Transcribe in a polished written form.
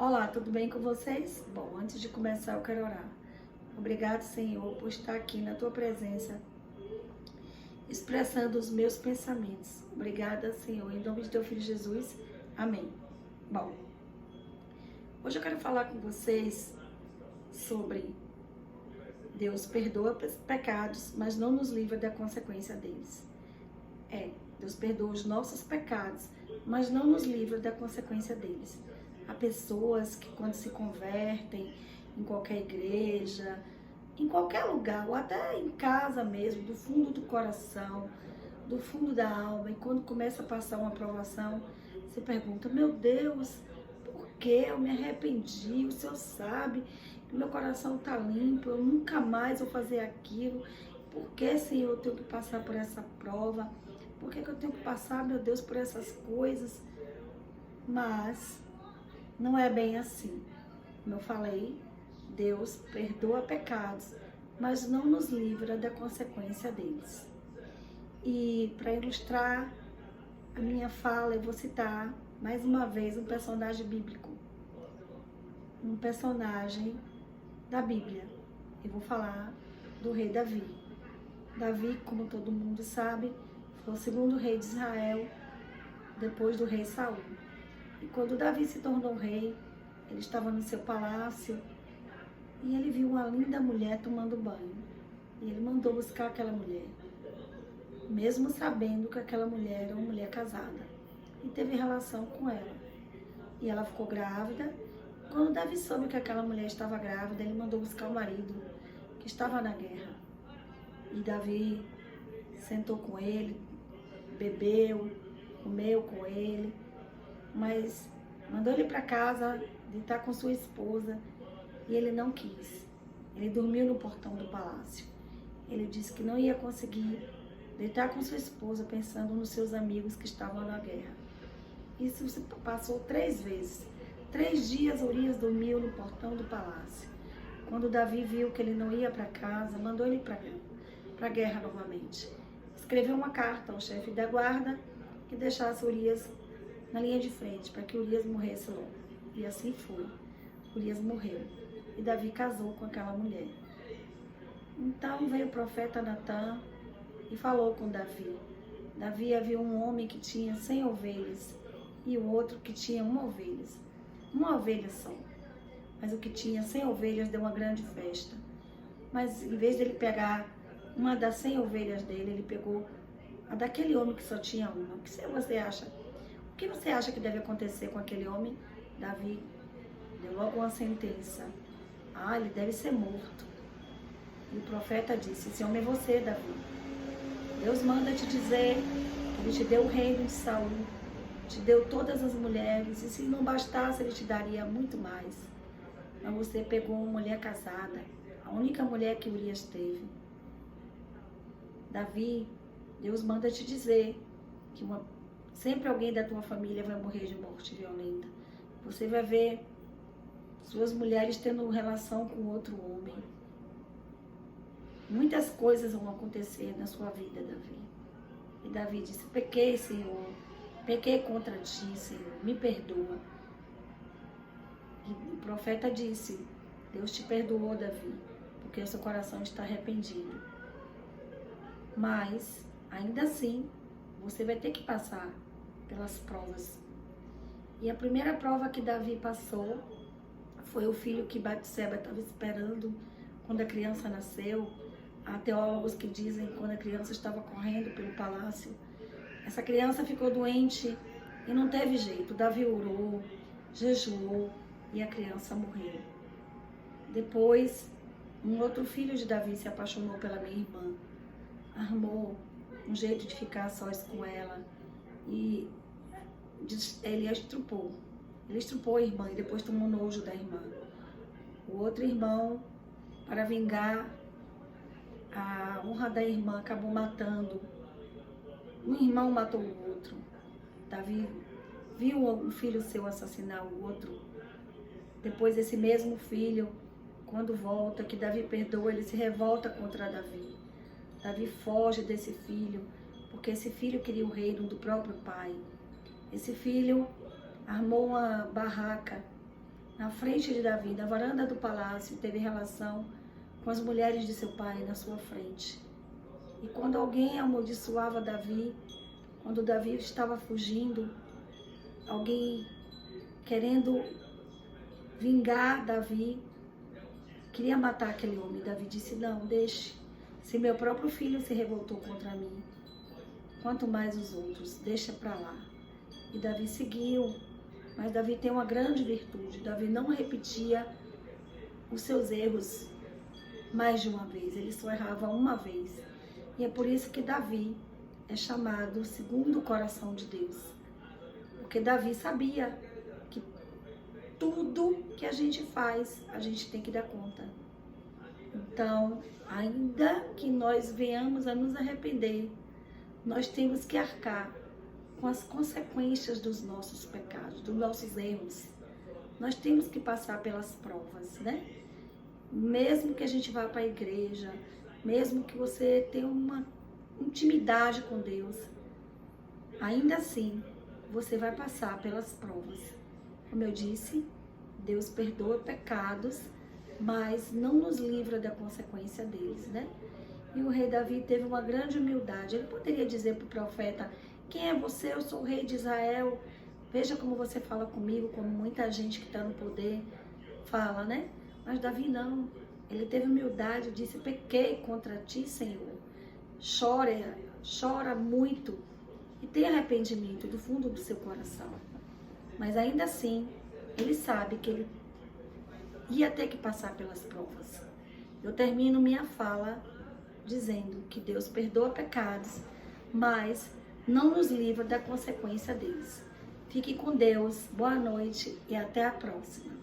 Olá, tudo bem com vocês? Bom, antes de começar eu quero orar. Obrigado, Senhor, por estar aqui na Tua presença, expressando os meus pensamentos. Obrigada, Senhor, em nome de Teu Filho Jesus. Amém. Bom, hoje eu quero falar com vocês sobre Deus perdoa pecados, mas não nos livra da consequência deles. Deus perdoa os nossos pecados, mas não nos livra da consequência deles. Há pessoas que quando se convertem em qualquer igreja, em qualquer lugar, ou até em casa mesmo, do fundo do coração, do fundo da alma, e quando começa a passar uma provação, se pergunta, meu Deus, por que eu me arrependi? O Senhor sabe que meu coração está limpo, eu nunca mais vou fazer aquilo. Por que, Senhor, eu tenho que passar por essa prova? Por que eu tenho que passar, meu Deus, por essas coisas? Mas não é bem assim. Como eu falei, Deus perdoa pecados, mas não nos livra da consequência deles. E para ilustrar a minha fala, eu vou citar mais uma vez um personagem bíblico. Um personagem da Bíblia. Eu vou falar do rei Davi. Davi, como todo mundo sabe, foi o segundo rei de Israel, depois do rei Saul. E quando Davi se tornou rei, ele estava no seu palácio e ele viu uma linda mulher tomando banho. E ele mandou buscar aquela mulher, mesmo sabendo que aquela mulher era uma mulher casada. E teve relação com ela. E ela ficou grávida. Quando Davi soube que aquela mulher estava grávida, ele mandou buscar o marido, que estava na guerra. E Davi sentou com ele, bebeu, comeu com ele, mas mandou ele para casa deitar com sua esposa e ele não quis. Ele dormiu no portão do palácio. Ele disse que não ia conseguir deitar com sua esposa pensando nos seus amigos que estavam na guerra. Isso se passou 3 vezes. 3 dias Urias dormiu no portão do palácio. Quando Davi viu que ele não ia para casa, mandou ele para a guerra novamente. Escreveu uma carta ao chefe da guarda que deixasse Urias na linha de frente, para que Urias morresse logo. E assim foi. Urias morreu. E Davi casou com aquela mulher. Então veio o profeta Natã e falou com Davi. Davi havia um homem que tinha 100 ovelhas e o outro que tinha uma ovelha só. Mas o que tinha 100 ovelhas deu uma grande festa. Mas em vez dele pegar uma das 100 ovelhas dele, ele pegou a daquele homem que só tinha uma. O que você acha? O que você acha que deve acontecer com aquele homem? Davi deu logo uma sentença. Ele deve ser morto. E o profeta disse, esse homem é você, Davi. Deus manda te dizer que ele te deu o reino de Saul, te deu todas as mulheres, e se não bastasse, ele te daria muito mais. Mas você pegou uma mulher casada, a única mulher que Urias teve. Davi, Deus manda te dizer que sempre alguém da tua família vai morrer de morte violenta. Você vai ver suas mulheres tendo relação com outro homem. Muitas coisas vão acontecer na sua vida, Davi. E Davi disse, pequei, Senhor, pequei contra ti, Senhor, me perdoa. E o profeta disse, Deus te perdoou, Davi, porque o seu coração está arrependido. Mas, ainda assim, você vai ter que passar pelas provas. E a primeira prova que Davi passou foi o filho que Batseba estava esperando quando a criança nasceu. Há teólogos que dizem que quando a criança estava correndo pelo palácio, essa criança ficou doente e não teve jeito. Davi orou, jejuou e a criança morreu. Depois, um outro filho de Davi se apaixonou pela minha irmã. Armou um jeito de ficar sós com ela e ele a estrupou. Ele estrupou a irmã e depois tomou nojo da irmã. O outro irmão, para vingar a honra da irmã, acabou matando. Um irmão matou o outro. Davi viu um filho seu assassinar o outro. Depois esse mesmo filho, quando volta, que Davi perdoa, ele se revolta contra Davi. Davi foge desse filho, porque esse filho queria o reino do próprio pai. Esse filho armou uma barraca na frente de Davi, na varanda do palácio, teve relação com as mulheres de seu pai na sua frente. E quando alguém amaldiçoava Davi, quando Davi estava fugindo, alguém querendo vingar Davi, queria matar aquele homem. Davi disse, não, deixe. Se meu próprio filho se revoltou contra mim, quanto mais os outros, deixa pra lá. E Davi seguiu, mas Davi tem uma grande virtude. Davi não repetia os seus erros mais de uma vez, ele só errava uma vez. E é por isso que Davi é chamado segundo o coração de Deus. Porque Davi sabia que tudo que a gente faz, a gente tem que dar conta. Então, ainda que nós venhamos a nos arrepender, nós temos que arcar com as consequências dos nossos pecados, dos nossos erros. Nós temos que passar pelas provas, né? Mesmo que a gente vá para a igreja, mesmo que você tenha uma intimidade com Deus, ainda assim, você vai passar pelas provas. Como eu disse, Deus perdoa pecados, mas não nos livra da consequência deles, né? E o rei Davi teve uma grande humildade. Ele poderia dizer para o profeta, quem é você? Eu sou o rei de Israel. Veja como você fala comigo, como muita gente que está no poder fala, né? Mas Davi não. Ele teve humildade e disse, pequei contra ti, Senhor. Chora muito e tem arrependimento do fundo do seu coração. Mas ainda assim, ele sabe que ele ia ter que passar pelas provas. Eu termino minha fala dizendo que Deus perdoa pecados, mas não nos livra da consequência deles. Fique com Deus, boa noite e até a próxima.